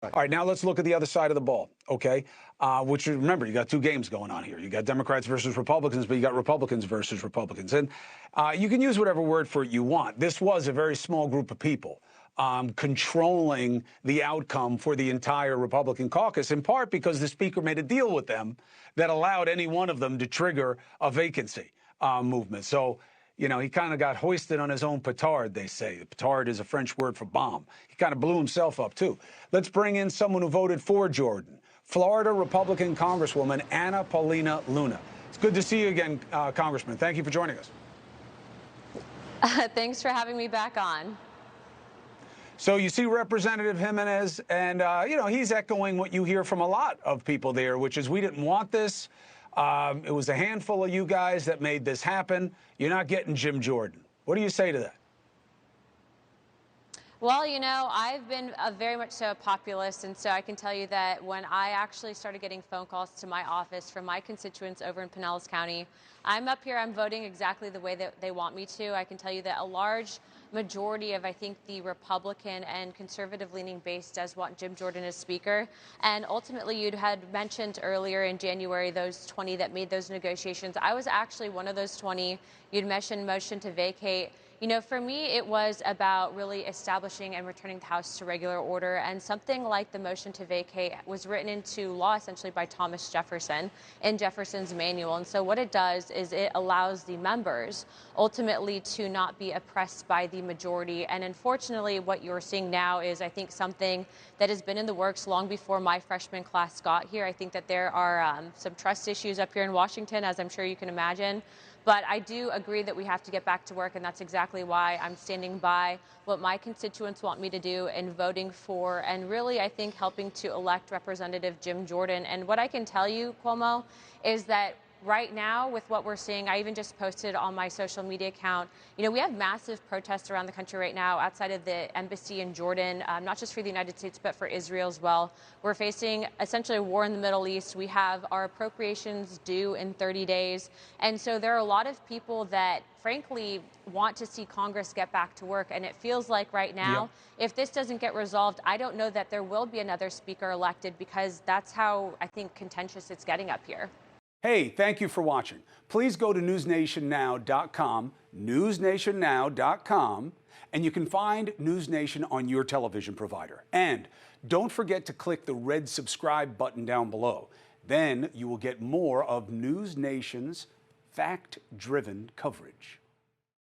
All right, now let's look at the other side of the ball, okay? Which, remember, you got two games going on here. You got Democrats versus Republicans, but you got Republicans versus Republicans. And you can use whatever word for it you want. This was a very small group of people controlling the outcome for the entire Republican caucus, in part because the Speaker made a deal with them that allowed any one of them to trigger a vacancy movement. So, you know, he kind of got hoisted on his own petard, they say. Petard is a French word for bomb. He kind of blew himself up, too. Let's bring in someone who voted for Jordan, Florida Republican Congresswoman Anna Paulina Luna. It's good to see you again, Congressman. Thank you for joining us. Thanks for having me back on. So you see Representative Jimenez, and, you know, he's echoing what you hear from a lot of people there, which is we didn't want this. It was a handful of you guys that made this happen. You're not getting Jim Jordan. What do you say to that? Well, you know, I've been very much so a populist, and so I can tell you that when I actually started getting phone calls to my office from my constituents over in Pinellas County, I'm up here, I'm voting exactly the way that they want me to. I can tell you that a large majority of, I think, the Republican and conservative-leaning base does want Jim Jordan as Speaker. And ultimately, you had mentioned earlier in January those 20 that made those negotiations. I was actually one of those 20. You'd mentioned motion to vacate. You know, for me, it was about really establishing and returning the House to regular order. And something like the motion to vacate was written into law essentially by Thomas Jefferson in Jefferson's manual. And so what it does is it allows the members ultimately to not be oppressed by the majority. And unfortunately, what you're seeing now is, I think, something that has been in the works long before my freshman class got here. I think that there are some trust issues up here in Washington, as I'm sure you can imagine. But I do agree that we have to get back to work, and that's exactly why I'm standing by what my constituents want me to do and voting for, and really, I think, helping to elect Representative Jim Jordan. And what I can tell you, Cuomo, is that right now, with what we're seeing, I even just posted on my social media account, you know, we have massive protests around the country right now outside of the embassy in Jordan, not just for the United States, but for Israel as well. We're facing essentially a war in the Middle East. We have our appropriations due in 30 days. And so there are a lot of people that, frankly, want to see Congress get back to work. And it feels like right now, if this doesn't get resolved, I don't know that there will be another speaker elected, because that's how, I think, contentious it's getting up here. Hey, thank you for watching. Please go to newsnationnow.com, newsnationnow.com, and you can find News Nation on your television provider. And don't forget to click the red subscribe button down below. Then you will get more of News Nation's fact-driven coverage.